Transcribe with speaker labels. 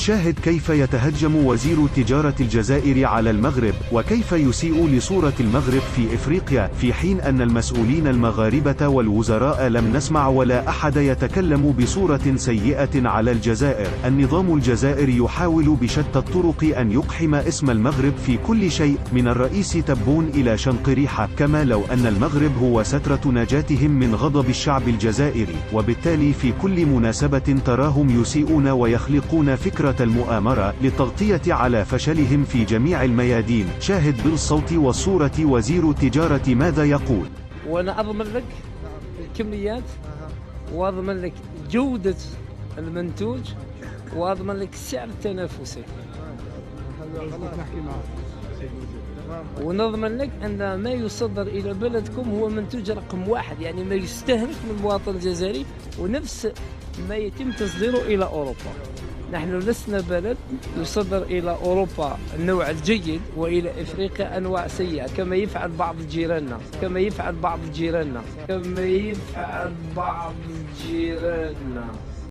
Speaker 1: شاهد كيف يتهجم وزير تجارة الجزائر على المغرب، وكيف يسيء لصورة المغرب في إفريقيا، في حين أن المسؤولين المغاربة والوزراء لم نسمع ولا أحد يتكلم بصورة سيئة على الجزائر. النظام الجزائري يحاول بشتى الطرق أن يقحم اسم المغرب في كل شيء، من الرئيس تبون إلى شنقريحة، كما لو أن المغرب هو سترة نجاتهم من غضب الشعب الجزائري، وبالتالي في كل مناسبة تراهم يسيئون ويخلقون فكرة المؤامرة للتغطية على فشلهم في جميع الميادين. شاهد بالصوت والصورة وزير التجارة ماذا يقول.
Speaker 2: وأنا أضمن لك الكميات، وأضمن لك جودة المنتوج، وأضمن لك السعر التنافسي، ونضمن لك أن ما يصدر إلى بلدكم هو منتوج رقم واحد، يعني ما يستهلك من المواطن الجزائري، ونفس ما يتم تصديره إلى أوروبا. نحن لسنا بلد يصدر إلى أوروبا النوع الجيد وإلى إفريقيا أنواع سيئة، كما يفعل بعض جيراننا كما يفعل بعض جيراننا.